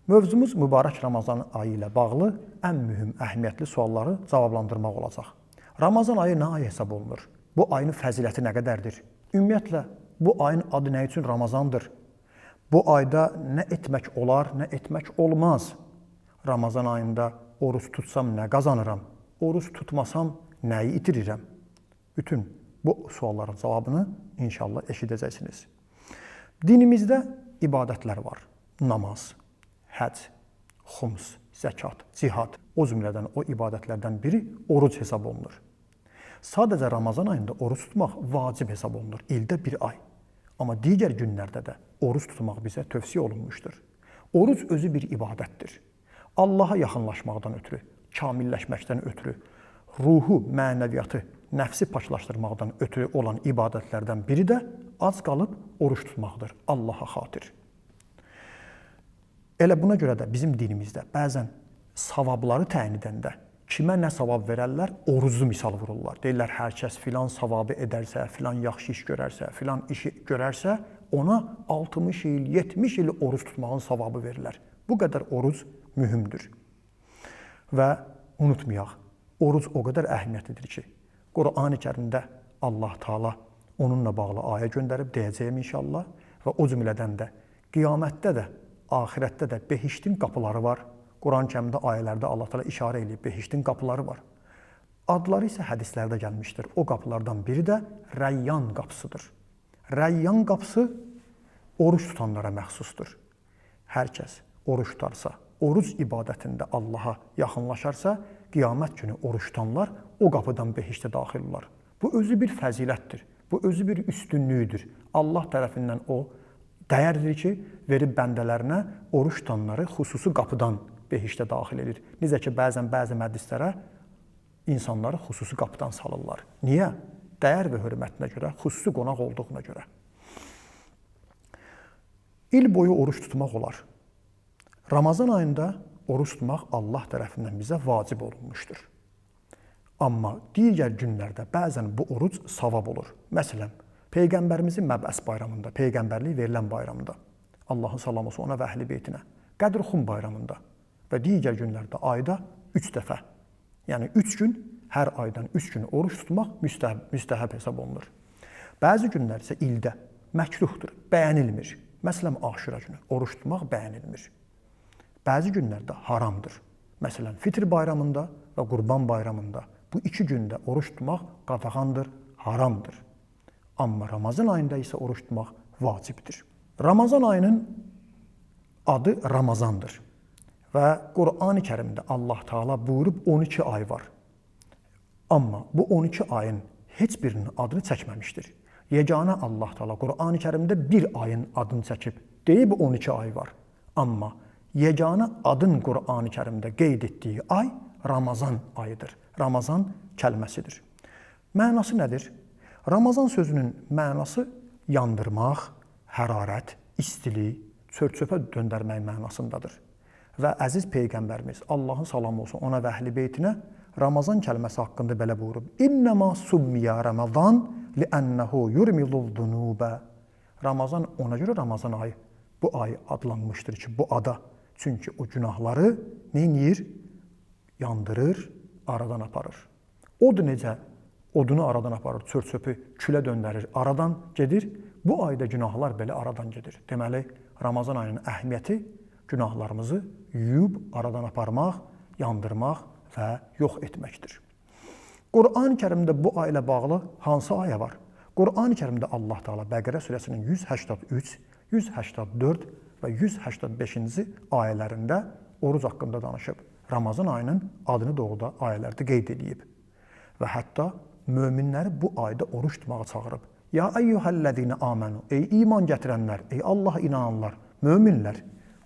Mövzumuz mübarək Ramazan ayı ilə bağlı ən mühüm, əhəmiyyətli sualları cavablandırmaq olacaq. Ramazan ayı nə ay hesab olunur? Bu ayın fəziləti nə qədərdir? Ümumiyyətlə, bu ayın adı nə üçün Ramazandır? Bu ayda nə etmək olar, nə etmək olmaz? Ramazan ayında oruç tutsam nə qazanıram? Oruç tutmasam nəyi itirirəm? Bütün bu sualların cavabını inşallah eşidəcəksiniz. Dinimizdə ibadətlər var. Namaz, həc, xums, zəkat, cihad, o cümlədən o ibadətlərdən biri oruc hesab olunur. Sadəcə Ramazan ayında oruç tutmaq vacib hesab olunur, ildə bir ay. Amma digər günlərdə də oruç tutmaq bizə tövsiyə olunmuşdur. Oruc özü bir ibadətdir. Allaha yaxınlaşmaqdan ötürü, kamilləşməkdən ötürü, ruhu, mənəviyyatı, nəfsi paklaşdırmaqdan ötürü olan ibadətlərdən biri də ac qalıb oruç tutmaqdır, Allaha xatir. Elə buna görə də bizim dinimizdə bəzən savabları təyin edəndə kimə nə savab verərlər, oruclu misal vururlar. Deyirlər, hər kəs filan savabı edərsə, filan yaxşı iş görərsə, filan işi görərsə, ona 60 il, 70 il oruc tutmağın savabı verirlər. Bu qədər oruc mühümdür. Və unutmayaq, oruc o qədər əhəmiyyətlidir ki, Qur'an-ı Kərimdə Allah Taala onunla bağlı ayə göndərib, deyəcəyim inşallah, və o cümlədən də qiyamətdə də, axirətdə də behiştin qapıları var. Quran-ı Kərimdə ayələrdə Allah Taala işarə edib, behiştin qapıları var. Adları isə hədislərdə gəlmişdir. O qapılardan biri də Rəyyan qapısıdır. Rəyyan qapısı oruç tutanlara məxsusdur. Hər kəs oruç tutarsa, oruc ibadətində Allaha yaxınlaşarsa, qiyamət günü oruç tutanlar o qapıdan behiştə daxil olar. Bu özü bir fəzilətdir. Bu özü bir üstünlüyüdür. Allah tərəfindən o dəyərdir ki, verib bəndələrinə oruç tutanları xüsusi qapıdan behiştə daxil edir. Necə ki, bəzi mədlislərə insanları xüsusi qapıdan salırlar. Niyə? Dəyər və hörmətinə görə, xüsusi qonaq olduğuna görə. İl boyu oruç tutmaq olar. Ramazan ayında oruç tutmaq Allah tərəfindən bizə vacib olunmuşdur. Amma digər günlərdə bəzən bu oruc savab olur. Məsələn, Peyğəmbərimizin Məbəs bayramında, Peyğəmbərlik verilən bayramında, Allahın salamı olsun ona və əhl-i beytinə, Qədr-xum bayramında və digər günlərdə ayda 3 dəfə, yəni 3 gün, hər aydan 3 gün oruç tutmaq müstəhəb hesab olunur. Bəzi günlər isə ildə məkruhdur, bəyənilmir. Məsələn, Aşura günü oruç tutmaq bəyənilmir. Bəzi günlərdə haramdır. Məsələn, Fitr bayramında və Qurban bayramında bu 2 gündə oruç tutmaq qadağandır, haramdır. Amma Ramazan ayında isə oruç tutmaq vacibdir. Ramazan ayının adı Ramazandır. Və Qur'an-ı Kərimdə Allah Taala buyurub 12 ay var. Amma bu 12 ayın heç birinin adını çəkməmişdir. Yeganə Allah Taala Qur'an-ı Kərimdə bir ayın adını çəkib, deyib 12 ay var. Amma yeganə adın Qur'an-ı Kərimdə qeyd etdiyi ay Ramazan ayıdır. Ramazan kəlməsidir. Mənası nədir? Ramazan sözünün mənası yandırmaq, hərarət, istilik, çör-çöpə döndərmək mənasındadır. Və əziz Peyğəmbərimiz, Allahın salamı olsun ona və əhl-i beytinə, Ramazan kəlməsi haqqında belə buyurub. İnnəmə summiyə Ramazan li'ənəhu yurmilul dunubə. Ramazan, ona görə Ramazan ayı, bu ay adlanmışdır ki, bu ada. Çünki o günahları neyir? Yandırır, aradan aparır. Odur necə? Odunu aradan aparır, çör-çöpü külə döndərir, aradan gedir. Bu ayda günahlar belə aradan gedir. Deməli, Ramazan ayının əhəmiyyəti günahlarımızı yuyub, aradan aparmaq, yandırmaq və yox etməkdir. Qur'an-ı Kərimdə bu ay ilə bağlı hansı ayə var? Qur'an-ı Kərimdə Allah Taala Bəqərə surəsinin 183, 184 və 185-ci ayələrində oruc haqqında danışıb. Ramazan ayının adını doğruda ayələrdə qeyd edib. Və hətta möminləri bu ayda oruç tutmağa çağırıb. Ya eyyuhəl-ləzīnə āmənu, ey iman gətirənlər, ey Allah inananlar, möminlər,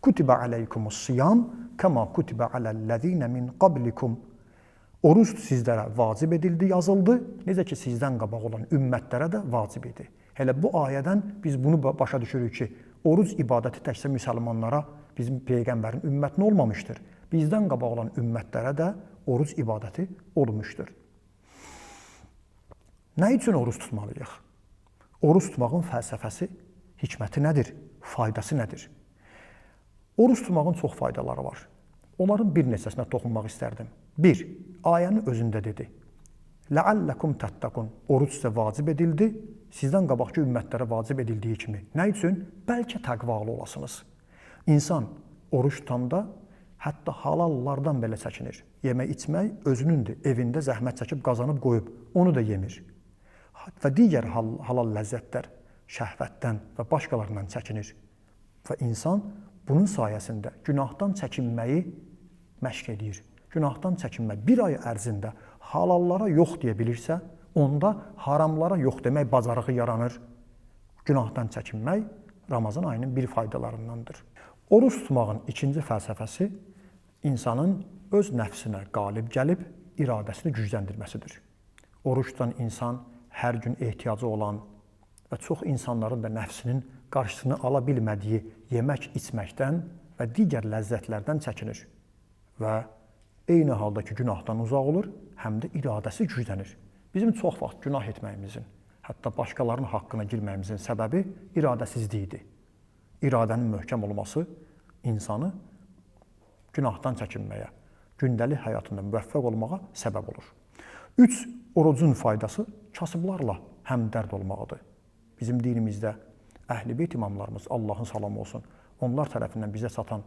kutibə aleykumus-siyam, kəma kutibə aləl-ləzīnə min qablikum. Oruç sizlərə vacib edildi, yazıldı, necə ki sizdən qabaq olan ümmətlərə də vacib idi. Hələ bu ayədən biz bunu başa düşürük ki, oruc ibadəti təkcə müsəlmanlara, bizim Peyğəmbərin ümmətinə olmamışdır. Bizdən qabaq olan ümmətlərə də oruc ibadəti olmuşdur. Nə üçün oruç tutmalıyıq? Oruç tutmağın fəlsəfəsi, hikməti nədir? Faydası nədir? Oruç tutmağın çox faydaları var. Onların bir neçəsinə toxunmaq istərdim. 1. Ayənin özündə dedi. Ləalləkum təttəqun. Oruç sizə vacib edildi. Sizdən qabaqki ümmətlərə vacib edildiyi kimi. Nə üçün? Bəlkə təqvalı olasınız. İnsan oruç tutanda hətta halallardan belə çəkinir. Yemək, içmək özünündür. Evində zəhmət çəkib, qazanıb, qoyub. Onu da yemir. Və digər halal ləzzətlər şəhvətdən və başqalarından çəkinir. Və insan bunun sayəsində günahdan çəkinməyi məşq edir. Günahdan çəkinmək bir ay ərzində halallara yox deyə bilirsə, onda haramlara yox demək bacarığı yaranır. Günahdan çəkinmək Ramazan ayının bir faydalarındandır. Oruç tutmağın ikinci fəlsəfəsi insanın öz nəfsinə qalib gəlib iradəsini gücləndirməsidir. Oruç tutan insan hər gün ehtiyacı olan və çox insanların da nəfsinin qarşısını ala bilmədiyi yemək, içməkdən və digər ləzzətlərdən çəkinir və eyni halda ki, günahdan uzaq olur, həm də iradəsi güclənir. Bizim çox vaxt günah etməyimizin, hətta başqalarının haqqına girməyimizin səbəbi iradəsizlikdir. İradənin möhkəm olması insanı günahdan çəkinməyə, gündəlik həyatında müvəffəq olmağa səbəb olur. 3. Orucun faydası kasıblarla həmdərd olmağıdır. Bizim dinimizdə Əhl-i Beyt imamlarımız, Allahın salamı olsun, onlar tərəfindən bizə çatan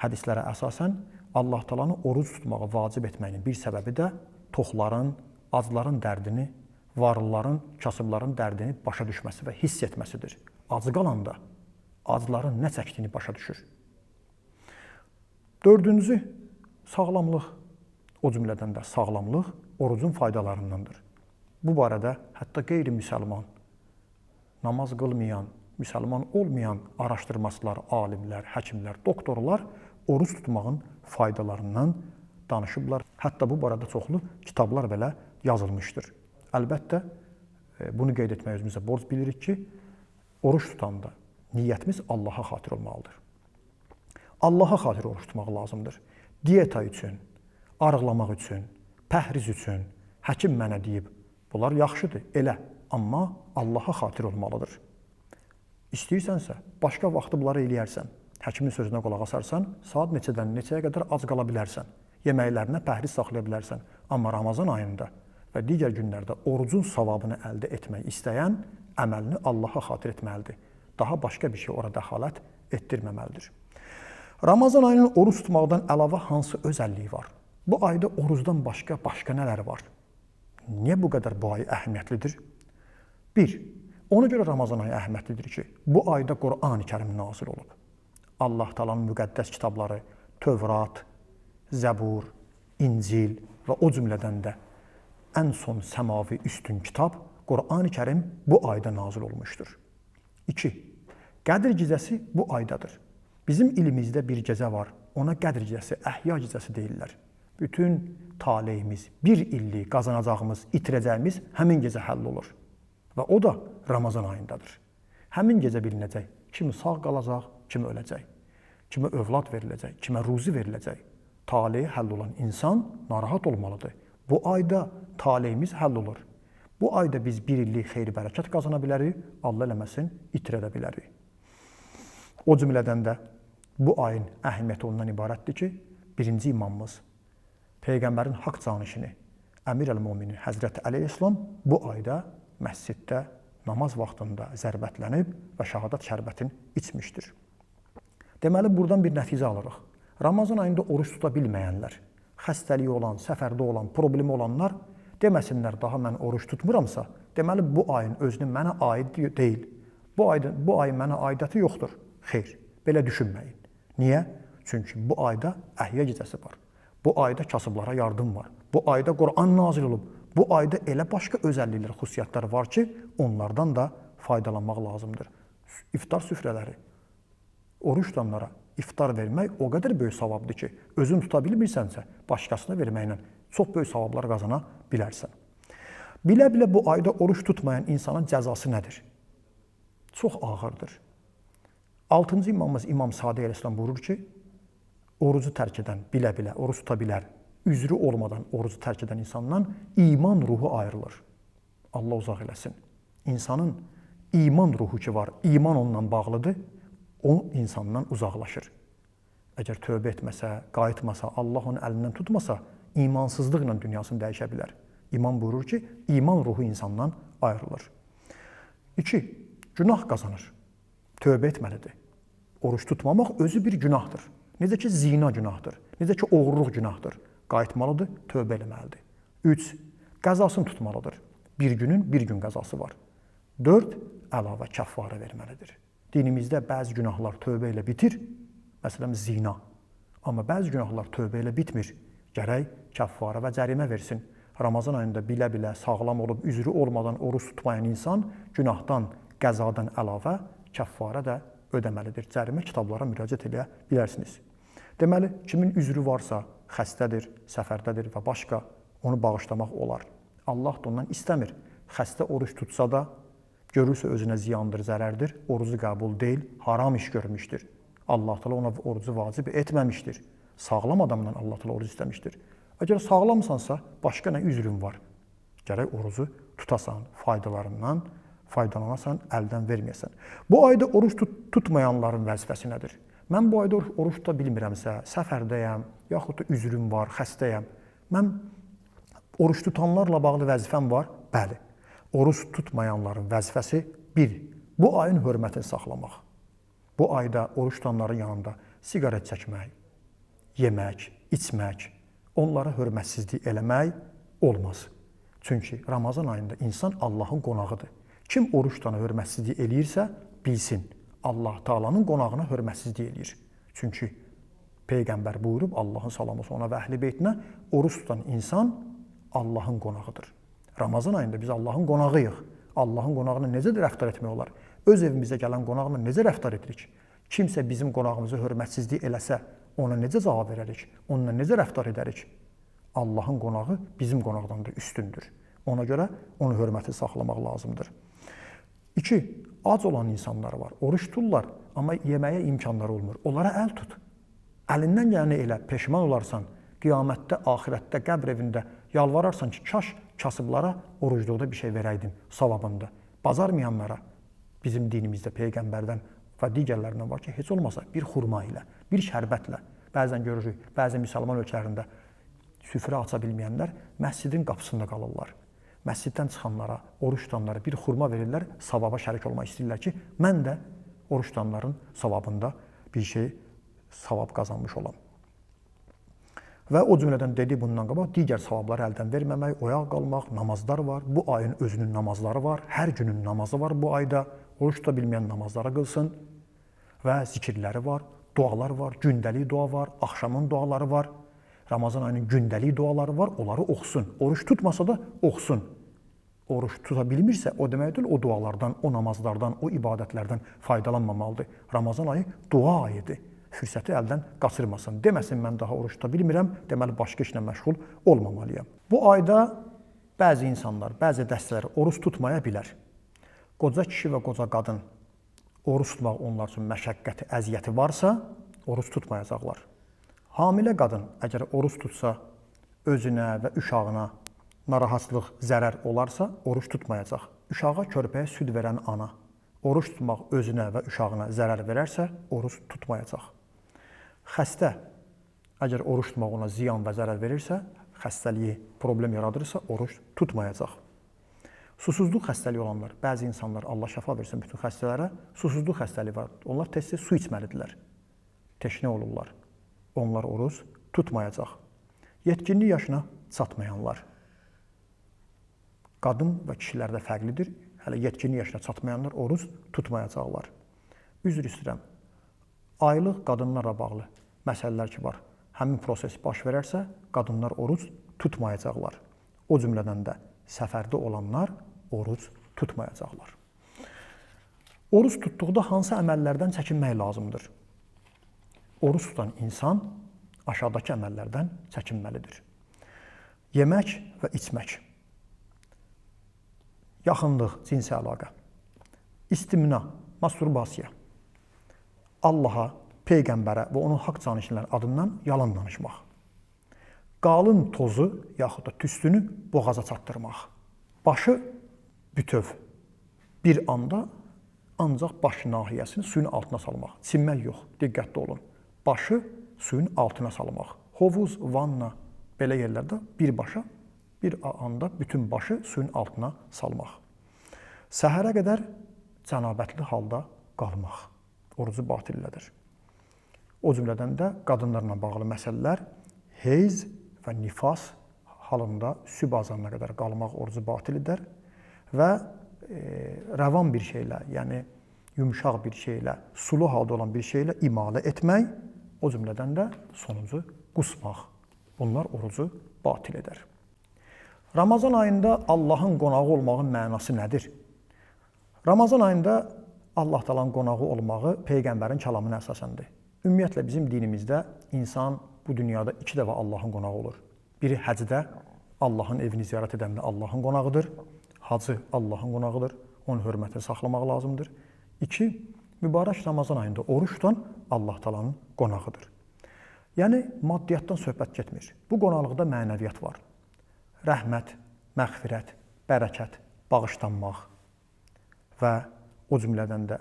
hədislərə əsasən Allah Taala'nın oruc tutmağı vacib etməyinin bir səbəbi də toxların, acların dərdini, varlıların, kasıbların dərdini başa düşməsi və hiss etməsidir. Acı qalanda acların nə çəkdiyini başa düşür. 4. Sağlamlıq. O cümlədən də sağlamlıq orucun faydalarındandır. Bu barədə hətta qeyri-müsəlman, namaz qılmayan, müsəlman olmayan araşdırmacılar, alimlər, həkimlər, doktorlar oruc tutmağın faydalarından danışıblar. Hətta bu barədə çoxlu kitablar belə yazılmışdır. Əlbəttə, bunu qeyd etmək özümüzə borc bilirik ki, oruç tutanda niyyətimiz Allaha xatir olmalıdır. Allaha xatir oruç tutmaq lazımdır. Diyeta üçün, arıqlamaq üçün, pəhriz üçün, həkim mənə deyib, bunlar yaxşıdır, elə, amma Allaha xatir olmalıdır. İstəyirsənsə, başqa vaxtı bunları eləyərsən, həkimin sözünə qulaq asarsan, saat neçədən neçəyə qədər ac qala bilərsən, yeməklərinə pəhriz saxlaya bilərsən. Amma Ramazan ayında və digər günlərdə orucun savabını əldə etmək istəyən əməlini Allaha xatir etməlidir. Daha başqa bir şey ora dəxalət etdirməməlidir. Ramazan ayının oruc tutmaqdan əlavə hansı özəlliyi var? Bu ayda orucdan başqa nələr var? Niyə bu qədər bu ay əhəmiyyətlidir? 1. Ona görə Ramazan ayı əhəmiyyətlidir ki, bu ayda Qur'an-ı Kərim nazil olub. Allah Taala'nın müqəddəs kitabları, Tövrat, Zəbur, İncil və o cümlədən də ən son səmavi üstün kitab Qur'an-ı Kərim bu ayda nazil olmuşdur. 2. Qədr gecəsi bu aydadır. Bizim ilimizdə bir gecə var, ona Qədr gecəsi, Əhya gecəsi deyirlər. Bütün taleyimiz, bir illik qazanacağımız, itirəcəyimiz həmin gecə həll olur. Və o da Ramazan ayındadır. Həmin gecə bilinəcək, kimi sağ qalacaq, kimi öləcək, kimə övlad veriləcək, kimə ruzi veriləcək. Taleyi həll olan insan narahat olmalıdır. Bu ayda taleyimiz həll olur. Bu ayda biz bir illik xeyir-bərəkət qazana bilərik, Allah eləməsin, itirə bilərik. O cümlədən də bu ayın əhəmiyyəti ondan ibarətdir ki, birinci imamımız, Peyğəmbərin haqq canişini, Əmir əl-Müminin Həzrəti Əleyhisselam bu ayda məsciddə namaz vaxtında zərbətlənib və şəhadət şərbətini içmişdir. Deməli, buradan bir nəticə alırıq. Ramazan ayında oruç tuta bilməyənlər, xəstəliyi olan, səfərdə olan, problemi olanlar deməsinlər daha mən oruç tutmuramsa, deməli bu ayın özünün mənə aid deyil. Bu ayın mənə aidiyyəti yoxdur. Xeyr, belə düşünməyin. Niyə? Çünki bu ayda Əhya gecəsi var. Bu ayda kasıblara yardım var. Bu ayda Qur'an nazil olub. Bu ayda elə başqa özəlliklər, xüsusiyyətlər var ki, onlardan da faydalanmaq lazımdır. İftar süfrələri, oruç tutanlara iftar vermək o qədər böyük savabdır ki, özün tuta bilmirsənsə, başqasına verməklə çox böyük savablar qazana bilərsən. Bilə-bilə bu ayda oruç tutmayan insanın cəzası nədir? Çox ağırdır. 6-cı imamımız İmam Sadiq əleyhissalam buyurur ki, orucu tərk edən, bilə-bilə oruç tuta bilər, üzrü olmadan orucu tərk edən insandan iman ruhu ayrılır. Allah uzaq eləsin. İnsanın iman ruhu ki var, iman onunla bağlıdır, o insandan uzaqlaşır. əgər tövbə etməsə, qayıtmasa, Allah onu əlindən tutmasa, imansızlıqla dünyasını dəyişə bilər. İman buyurur ki, iman ruhu insandan ayrılır. 2. Günah qazanır. Tövbə etməlidir. Oruç tutmamaq özü bir günahdır. Necə ki, zina günahdır. Necə ki, oğurluq günahdır. Qayıtmalıdır, tövbə eləməlidir. 3. Qəzasını tutmalıdır. Bir günün bir gün qəzası var. 4. Əlavə kəffarə verməlidir. Dinimizdə bəzi günahlar tövbə ilə bitir. Məsələn, zina. Amma bəzi günahlar tövbə ilə bitmir. Gərək kəffarə və cərimə versin. Ramazan ayında bilə-bilə sağlam olub, üzrü olmadan oruç tutmayan insan günahdan, qəzadan əlavə kəffarə də ödəməlidir. Cərimə kitablara müraciət edə bilərsiniz. Deməli, kimin üzrü varsa, xəstədir, səfərdədir və başqa, onu bağışlamaq olar. Allah da ondan istəmir. Xəstə oruç tutsa da, görürsə özünə ziyandır, zərərdir, orucu qəbul deyil, haram iş görmüşdür. Allah təala ona orucu vacib etməmişdir. Sağlam adamdan Allah təala oruc istəmişdir. Əgər sağlamsansa, başqa nə üzrün var? Gərək orucu tutasan, faydalarından faydalanasan, əldən verməyəsən. Bu ayda oruç tutmayanların vəzifəsi nədir? Mən bu ayda oruç tuta bilmirəmsə, səfərdəyəm, yaxud da üzrüm var, xəstəyəm. Mən oruç tutanlarla bağlı vəzifəm var? Bəli. Oruç tutmayanların vəzifəsi 1. Bu ayın hörmətini saxlamaq. Bu ayda oruç tutanların yanında siqaret çəkmək, yemək, içmək, onlara hörmətsizlik eləmək olmaz. Çünki Ramazan ayında insan Allahın qonağıdır. Kim oruç tutana hörmətsizlik eləyirsə, bilsin, Allah Taala'nın qonağına hörmətsizlik eləyir. Çünki Peyğəmbər buyurub, Allahın salamı ona və əhl-i beytinə, oruç tutan insan Allahın qonağıdır. Ramazan ayında biz Allahın qonağıyıq. Allahın qonağına necə rəftar etmək olar? Öz evimizə gələn qonağına necə rəftar edirik? Kimsə bizim qonağımıza hörmətsizlik eləsə, ona necə cavab verərik? Onunla necə rəftar edərik? Allahın qonağı bizim qonaqdan da üstündür. Ona görə onun hörməti saxlamaq lazımdır. 2. Ac olan insanlar var. Oruç tuturlar, amma yeməyə imkanları olmur. Onlara əl tut. Əlindən gələni elə, peşman olarsan. Qiyamətdə, axirətdə, qəbr evində yalvararsan ki, kaş kasıblara orucluqda bir şey verəydin, savabında. Bacarmayanlara bizim dinimizdə Peyğəmbərdən və digərlərindən var ki, heç olmasa bir xurma ilə, bir şərbətlə, bəzən görürük, bəzən müsəlman ölkələrində süfrə aça bilməyənlər məscidin qapısında qalırlar. Məsciddən çıxanlara, oruç tutanlara bir xurma verirlər, savaba şərik olmaq istəyirlər ki, mən də oruç tutanların savabında bir şey, savab qazanmış olam. Və o cümlədən dedi bundan qabaq, digər savabları əldən verməmək, oyaq qalmaq, namazlar var. Bu ayın özünün namazları var, hər günün namazı var bu ayda. Oruç tuta bilməyən namazları qılsın və zikirləri var, dualar var, gündəlik dua var, axşamın duaları var. Ramazan ayının gündəlik duaları var, onları oxusun. Oruç tutmasa da oxusun. Oruç tuta bilmirsə, o deməkdir, o dualardan, o namazlardan, o ibadətlərdən faydalanmamalıdır. Ramazan ayı dua ayıdır. Fürsəti əldən qaçırmasın. Deməsin, mən daha oruç tuta bilmirəm, deməli başqa işlə məşğul olmamalıyam. Bu ayda bəzi insanlar, bəzi dəstələr oruç tutmaya bilər. Qoca kişi və qoca qadın oruç tutmaq onlar üçün məşəqqəti, əziyyəti varsa, oruç tutmayacaqlar. Hamilə qadın əgər oruç tutsa, özünə və uşağına narahatlıq, zərər olarsa, oruç tutmayacaq. Uşağa, körpəyə süd verən ana oruç tutmaq özünə və uşağına zərər verərsə, oruç tutmayacaq. Xəstə, əgər oruç tutmaq ona ziyan və zərər verirsə, xəstəliyi problem yaradırsa, oruç tutmayacaq. Susuzluq xəstəliyi olanlar, bəzi insanlar, Allah şəfa versin bütün xəstələrə, susuzluq xəstəliyi var. Onlar tez-tez su içməlidirlər. Teşnə olurlar. Onlar oruç tutmayacaq. Yetkinlik yaşına çatmayanlar. Qadın və kişilərdə fərqlidir. Hələ yetkinlik yaşına çatmayanlar oruç tutmayacaqlar. Üzr istəyirəm. Aylıq qadınlarla bağlı məsələlər ki var. Həmin proses baş verərsə, qadınlar oruç tutmayacaqlar. O cümlədən də səfərdə olanlar oruç tutmayacaqlar. Oruç tutduqda hansı əməllərdən çəkinmək lazımdır? Oruç tutan insan aşağıdakı əməllərdən çəkinməlidir. Yemək və içmək. Yaxınlıq, cinsi əlaqə. İstimna, masturbasiya. Allaha, Peyğəmbərə və onun haqq canişinlərin adından yalan danışmaq. Qalın tozu, yaxud da tüstünü boğaza çatdırmaq. Başı bütöv. Bir anda ancaq baş nahiyəsini suyun altına salmaq. Çinmək yox, diqqətli olun. Başı suyun altına salmaq. Hovuz, vanna belə yerlərdə birbaşa bir anda bütün başı suyun altına salmaq. Səhərə qədər cənabətli halda qalmaq orucu batil elədir. O cümlədən də qadınlarla bağlı məsələlər heyz və nifas halında sübh azanına qədər qalmaq orucu batil edər və rəvan bir şeylə, yəni yumuşaq bir şeylə, sulu halda olan bir şeylə imalə etmək, o cümlədən də sonuncu qusmaq. Bunlar orucu batil edər. Ramazan ayında Allahın qonağı olmağın mənası nədir? Ramazan ayında Allah Taala'nın qonağı olmağı Peyğəmbərin kəlamına əsasəndir. Ümumiyyətlə bizim dinimizdə insan bu dünyada 2 dəfə Allahın qonağı olur. Biri həcdə Allahın evini ziyarət edəndə Allahın qonağıdır. Hacı Allahın qonağıdır. Onun hörmətini saxlamaq lazımdır. 2, mübarək Ramazan ayında oruç tutan Allah Taala'nın qonağıdır. Yəni maddiyyatdan söhbət getmir. Bu qonaqlıqda mənəviyyat var. Rəhmət, məğfirət, bərəkət, bağışlanmaq və o cümlədən də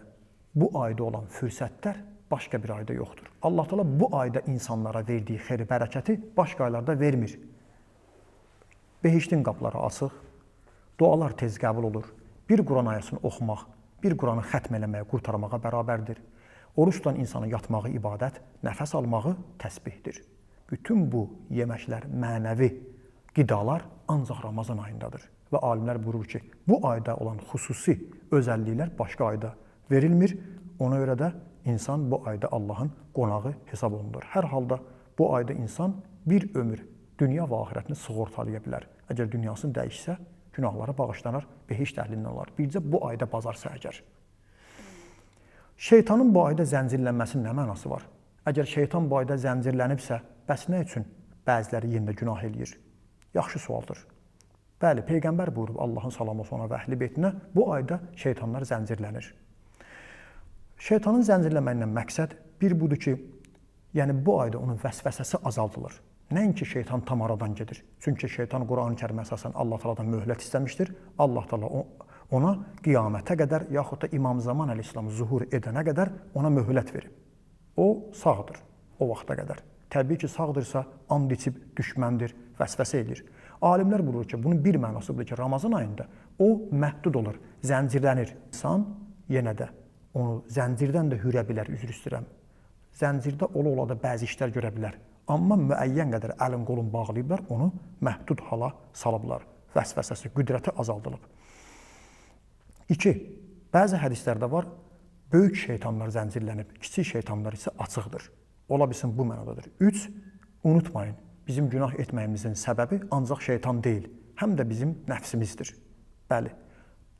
bu ayda olan fürsətlər başqa bir ayda yoxdur. Allah Taala bu ayda insanlara verdiyi xeyri, bərəkəti başqa aylarda vermir. Behiştin qapıları açıq, dualar tez qəbul olur. Bir Quran ayəsini oxumaq, bir Quranı xətm eləməyə, qurtarmağa bərabərdir. Oruç tutan insanın yatmağı ibadət, nəfəs almağı təsbihdir. Bütün bu yeməklər, mənəvi qidalar ancaq Ramazan ayındadır. Və alimlər buyurur ki, bu ayda olan xüsusi özəlliklər başqa ayda verilmir. Ona görə də insan bu ayda Allahın qonağı hesab olunur. Hər halda bu ayda insan bir ömür dünya və axirətini sığortalaya bilər. Əgər dünyasını dəyişsə, günahları bağışlanar, behişt əhlindən olar. Bircə bu ayda bazarsa əgər. Şeytanın bu ayda zəncirlənməsinin nə mənası var? Əgər şeytan bu ayda zəncirlənibsə, bəs nə üçün bəziləri yenə günah eləyir? Yaxşı sualdır. Bəli, Peyğəmbər buyurub Allahın salamı olsun ona və əhl-i beytinə, bu ayda şeytanlar zəncirlənir. Şeytanın zəncirlənməyindən məqsəd bir budur ki, yəni bu ayda onun vəsvəsəsi azaldılır. Nəinki şeytan tam aradan gedir. Çünki şeytan Quran-ı Kərimə əsasən Allah Taala'dan möhlət istəmişdir. Allah Taala ona qiyamətə qədər yaxud da İmam Zaman əleyhissalam zuhur edənə qədər ona möhlət verib. O sağdır o vaxta qədər. Təbii ki, sağdırsa and içib düşməndir, vəsvəsə edir. Alimlər buyurur ki, bunun bir mənasıdır ki, Ramazan ayında o məhdud olur, zəncirlənir. İnsan yenə də onu zəncirdən də hürə bilər, üzr istəyirəm. Zəncirdə ola da bəzi işlər görə bilər. Amma müəyyən qədər əlin qolun bağlayıblar, onu məhdud hala salıblar. Vəsvəsəsi, qüdrəti azaldılıb. 2. Bəzi hədislərdə var, böyük şeytanlar zəncirlənib, kiçik şeytanlar isə açıqdır. Ola bilsin bu mənadadır. 3. Unutmayın, bizim günah etməyimizin səbəbi ancaq şeytan deyil, həm də bizim nəfsimizdir. Bəli,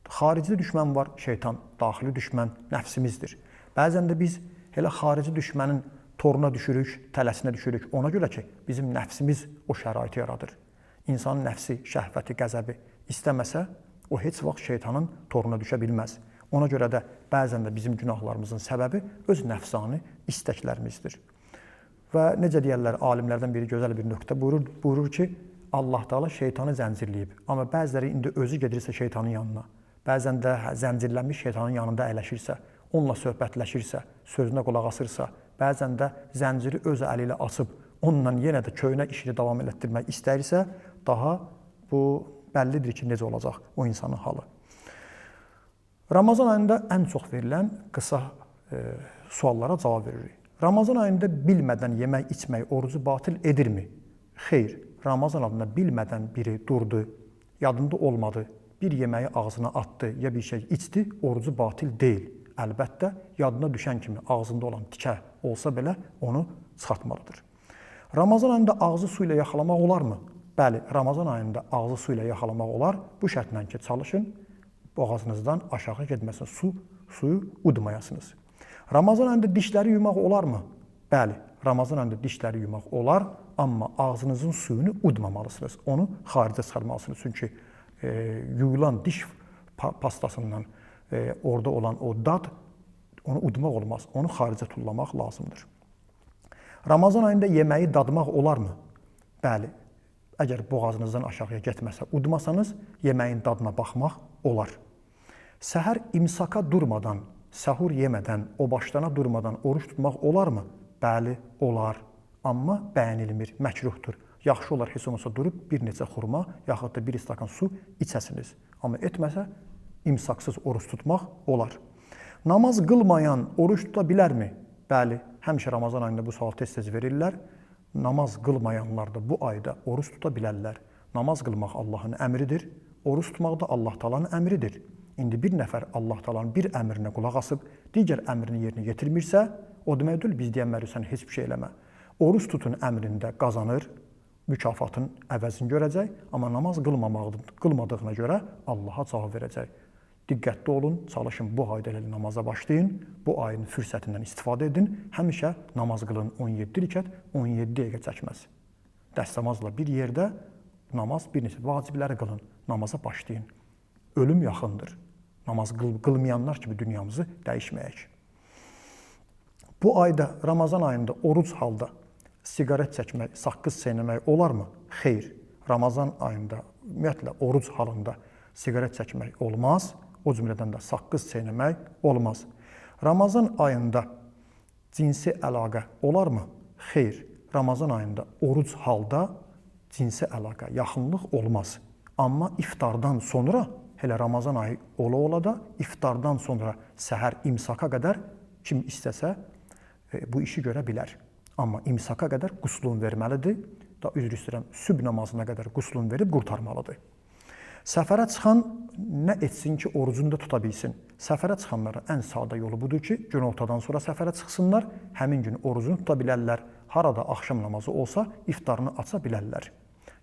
xarici düşmən var, şeytan, daxili düşmən nəfsimizdir. Bəzən də biz elə xarici düşmənin toruna düşürük, tələsinə düşürük. Ona görə ki, bizim nəfsimiz o şəraiti yaradır. İnsanın nəfsi, şəhvəti, qəzəbi istəməsə, o heç vaxt şeytanın toruna düşə bilməz. Ona görə də bəzən də bizim günahlarımızın səbəbi öz nəfsani istəklərimizdir. Və necə deyərlər, alimlərdən biri gözəl bir nöqtə buyurur ki, Allah Taala şeytanı zəncirləyib. Amma bəziləri indi özü gedirsə şeytanın yanına, bəzən də zəncirlənmiş şeytanın yanında əyləşirsə, onunla söhbətləşirsə, sözünə qulaq asırsa, bəzən də zənciri öz əli ilə açıb, onunla yenə də köynə işini davam elətdirmək istəyirsə, daha bu bəllidir ki, necə olacaq o insanın halı. Ramazan ayında ən çox verilən qısa suallara cavab veririk. Ramazan ayında bilmədən yemək, içmək orucu batil edirmi? Xeyr, Ramazan ayında bilmədən biri durdu, yadında olmadı, bir yeməyi ağzına atdı, ya bir şey içdi, orucu batil deyil. Əlbəttə, yadına düşən kimi ağzında olan tikə olsa belə onu çıxartmalıdır. Ramazan ayında ağzı su ilə yaxalamaq olarmı? Bəli, Ramazan ayında ağzı su ilə yaxalamaq olar. Bu şərtlə ki, çalışın, boğazınızdan aşağı getməsin, suyu udmayasınız. Ramazan ayında dişləri yumaq olarmı? Bəli, Ramazan ayında dişləri yumaq olar, amma ağzınızın suyunu udmamalısınız. Onu xaricə çıxarmalısınız. Çünki yuyulan diş pastasından orada olan o dad, onu udmaq olmaz. Onu xaricə tullamaq lazımdır. Ramazan ayında yeməyi dadmaq olarmı? Bəli, əgər boğazınızdan aşağıya getməsə, udmasanız, yeməyin dadına baxmaq olar. Səhər imsaka durmadan, səhur yemədən, o başlana durmadan oruç tutmaq olarmı? Bəli, olar. amma bəyənilmir, məkruhdur. Yaxşı olar heç olmasa durub bir neçə xurma, yaxud da bir stəkan su içəsiniz. Amma etməsə, imsaksız oruç tutmaq olar. Namaz qılmayan oruç tuta bilərmi? Bəli, həmişə Ramazan ayında bu sual tez-tez verirlər. Namaz qılmayanlar da bu ayda oruç tuta bilərlər. Namaz qılmaq Allahın əmridir, oruç tutmaq da Allah Taala'nın əmridir. İndi bir nəfər Allah Taala'nın bir əmrinə qulaq asıb, digər əmrini yerinə yetirmirsə, o demək deyil, biz deyənmərik, sən heç bir şey eləmə. Oruç tutun əmrində qazanır, mükafatın əvəzini görəcək, amma namaz qılmadığına görə Allaha cavab verəcək. Diqqətli olun, çalışın bu ayda elə namaza başlayın, bu ayın fürsətindən istifadə edin, həmişə namaz qılın 17 rükət, 17 dəqiqə çəkməz. Dəstəmazla bir yerdə namaz bir neçə vacibləri qılın, namaza başlayın. Ölüm yaxındır. Namaz qılmayanlar kimi dünyamızı dəyişməyək. Bu ayda, Ramazan ayında oruc halda siqaret çəkmək, saqqız çeynəmək olarmı? Xeyr. Ramazan ayında, ümumiyyətlə, oruc halında siqaret çəkmək olmaz. O cümlədən də saqqız çeynəmək olmaz. Ramazan ayında cinsi əlaqə olarmı? Xeyr. Ramazan ayında oruc halda cinsi əlaqə, yaxınlıq olmaz. Amma iftardan sonra, hələ Ramazan ayı ola da, iftardan sonra səhər imsaka qədər kim istəsə bu işi görə bilər. Amma imsaka qədər quslun verməlidir. Da üzr istəyirəm, sübh namazına qədər quslun verib qurtarmalıdır. Səfərə çıxan nə etsin ki, orucunu da tuta bilsin? Səfərə çıxanların ən sadə yolu budur ki, günortadan sonra səfərə çıxsınlar, həmin gün orucunu tuta bilərlər. Harada axşam namazı olsa, iftarını aça bilərlər.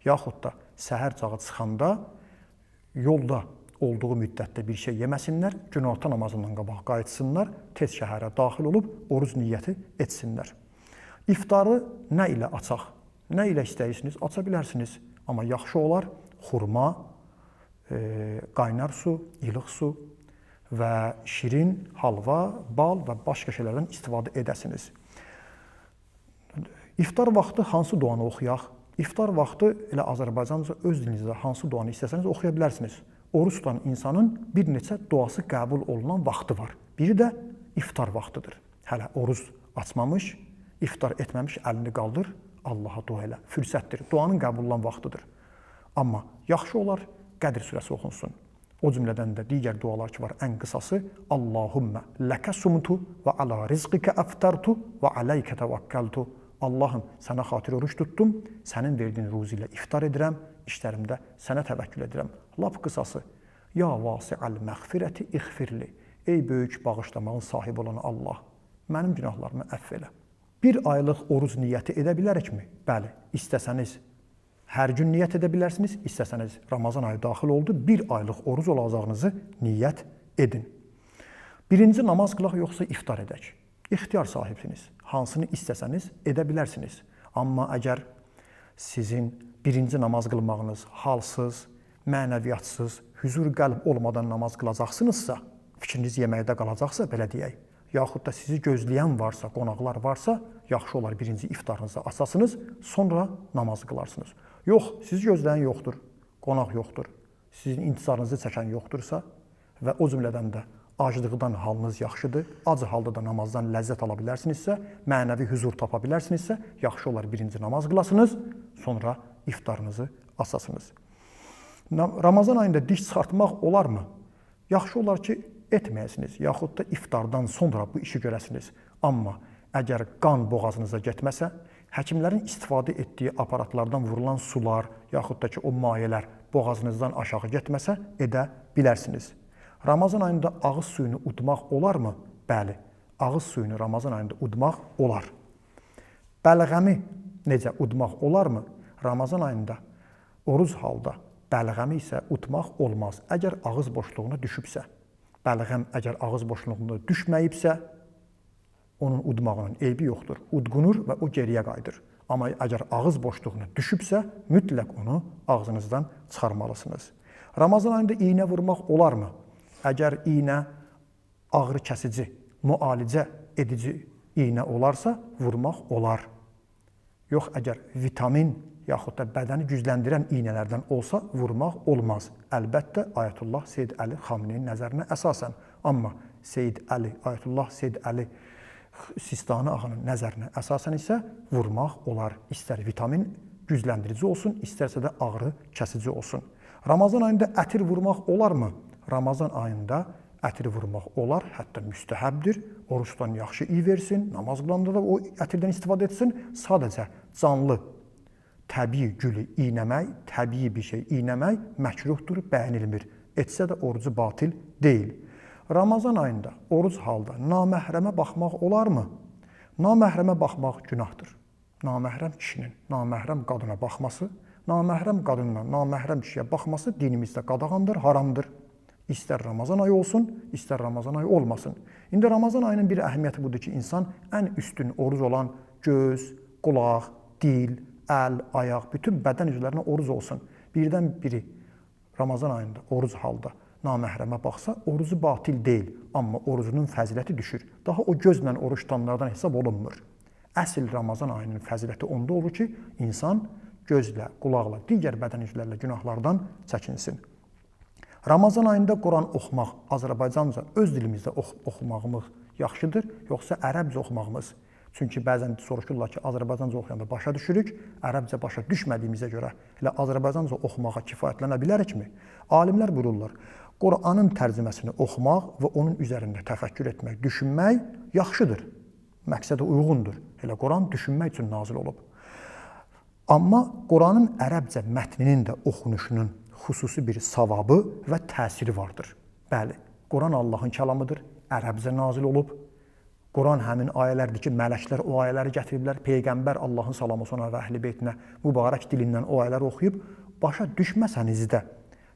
Yaxud da səhər cağı çıxanda yolda olduğu müddətdə bir şey yeməsinlər, günorta namazından qabaq qayıtsınlar, tez şəhərə daxil olub oruc niyyəti etsinlər. İftarı nə ilə açaq? Nə ilə istəyirsiniz, aça bilərsiniz. Amma yaxşı olar xurma, qaynar su, ilıq su və şirin, halva, bal və başqa şeylərdən istifadə edəsiniz. İftar vaxtı hansı duanı oxuyaq? İftar vaxtı elə Azərbaycanca öz dilinizdə hansı duanı istəsəniz oxuya bilərsiniz. Oruç tutan insanın bir neçə duası qəbul olunan vaxtı var. Biri də iftar vaxtıdır. Hələ oruc açmamış, iftar etməmiş əlini qaldır, Allaha dua elə. Fürsətdir, duanın qəbul olunan vaxtıdır. Amma yaxşı olar Qədr surəsi oxunsun. O cümlədən də digər dualar ki var, ən qısası Allahümmə ləkə sumtu və alə rizqikə əftartu və ələykə təvəkkəltu. Allahım, sənə xatir oruç tutdum, sənin verdiyin ruzi ilə iftar edirəm, işlərimdə sənə təvəkkül edirəm. Lap qısası, ya vasi'əl məğfirəti ixfirli. Ey böyük bağışlamağın sahibi olan Allah, mənim günahlarımı əfv elə. Bir aylıq oruc niyyəti edə bilərikmi? Bəli, istəsəniz hər gün niyyət edə bilərsiniz, istəsəniz Ramazan ayı daxil oldu, bir aylıq oruc olacağınızı niyyət edin. Birinci namaz qılaq yoxsa iftar edək? İxtiyar sahibsiniz. Hansını istəsəniz edə bilərsiniz. Amma əgər sizin birinci namaz qılmağınız halsız, mənəviyyatsız, hüzur qəlb olmadan namaz qılacaqsınızsa, fikriniz yeməkdə qalacaqsa, belə deyək, yaxud da sizi gözləyən varsa, qonaqlar varsa, yaxşı olar birinci iftarınızı açasınız, sonra namaz qılarsınız. Yox, sizi gözləyən yoxdur, qonaq yoxdur, sizin intizarınızı çəkən yoxdursa və o cümlədən də aclıqdan halınız yaxşıdır, acı halda da namazdan ləzzət ala bilərsinizsə, mənəvi hüzur tapa bilərsinizsə, yaxşı olar birinci namaz qılasınız, sonra iftarınızı açasınız. Ramazan ayında diş çıxartmaq olarmı? Yaxşı olar ki, etməyəsiniz, yaxud da iftardan sonra bu işi görəsiniz. Amma əgər qan boğazınıza getməsə, həkimlərin istifadə etdiyi aparatlardan vurulan sular, yaxud da ki, o mayələr boğazınızdan aşağı getməsə, edə bilərsiniz. Ramazan ayında ağız suyunu udmaq olarmı? Bəli, ağız suyunu Ramazan ayında udmaq olar. Bəlğəmi necə udmaq olarmı? Ramazan ayında oruc halda bəlğəmi isə udmaq olmaz, əgər ağız boşluğuna düşübsə. Bəlğəm əgər ağız boşluğunda düşməyibsə, onun udmağının eybi yoxdur. Udqunur və o geriyə qayıdır. Amma əgər ağız boşluğuna düşübsə, mütləq onu ağzınızdan çıxarmalısınız. Ramazan ayında iynə vurmaq olarmı? Əgər iynə ağrı kəsici, müalicə edici iynə olarsa, vurmaq olar. Yox, əgər vitamin yaxud da bədəni gücləndirən iynələrdən olsa, vurmaq olmaz. Əlbəttə, Ayətullah Seyyid Əli Xameneyin nəzərinə əsasən. Amma Seyyid Əli, Ayətullah Seyyid Əli Sistani ağanın nəzərinə əsasən isə vurmaq olar. İstər vitamin gücləndirici olsun, istərsə də ağrı kəsici olsun. Ramazan ayında ətir vurmaq olarmı? Ramazan ayında ətir vurmaq olar, hətta müstəhəbdir. Oruç tutan yaxşı iyi versin, namaz qılanda da o ətirdən istifadə etsin. Sadəcə canlı, təbii gülü iynəmək, təbii bir şey iynəmək məkruhdur, bəyənilmir. Etsə də orucu batil deyil. Ramazan ayında oruc halda naməhrəmə baxmaq olarmı? Naməhrəmə baxmaq günahdır. Naməhrəm kişinin naməhrəm qadına baxması, naməhrəm qadınla naməhrəm kişiyə baxması dinimizdə qadağandır, haramdır. İstər Ramazan ayı olsun, istər Ramazan ayı olmasın. İndi Ramazan ayının bir əhəmiyyəti budur ki, insan ən üstün oruc olan göz, qulaq, dil, əl, ayaq, bütün bədən üzvlərinə oruc olsun. Birdən biri Ramazan ayında oruc halda naməhrəmə baxsa, orucu batil deyil, amma orucunun fəziləti düşür. Daha o gözlə oruç tutanlardan hesab olunmur. Əsl Ramazan ayının fəziləti onda olur ki, insan gözlə, qulaqla, digər bədən üzvlərlə günahlardan çəkinsin. Ramazan ayında Quran oxumaq, Azərbaycanca öz dilimizdə oxumağımız yaxşıdır, yoxsa ərəbcə oxumağımız? Çünki bəzən soruşurlar ki, Azərbaycanca oxuyanda başa düşürük, ərəbcə başa düşmədiyimizə görə elə Azərbaycanca oxumağa kifayətlənə bilərikmi? Alimlər buyururlar, Quranın tərcüməsini oxumaq və onun üzərində təfəkkür etmək, düşünmək yaxşıdır, məqsədə uyğundur. Elə Quran düşünmək üçün nazil olub. Amma Quranın ərəbcə mətninin də oxunuşunun xüsusi bir savabı və təsiri vardır. Bəli, Quran Allahın kəlamıdır, ərəbcə nazil olub. Quran həmin ayələrdir ki, mələklər o ayələri gətiriblər, Peyğəmbər Allahın salamı ona və əhl-i beytinə mübarək dilindən o ayələri oxuyub, başa düşməsəniz də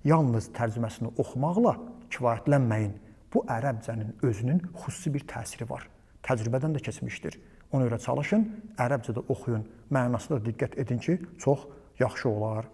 yalnız tərcüməsini oxumaqla kifayətlənməyin. Bu ərəbcənin özünün xüsusi bir təsiri var. Təcrübədən də keçmişdir. Ona görə çalışın, ərəbcədə oxuyun, mənasına da diqqət edin ki, çox yaxşı olar.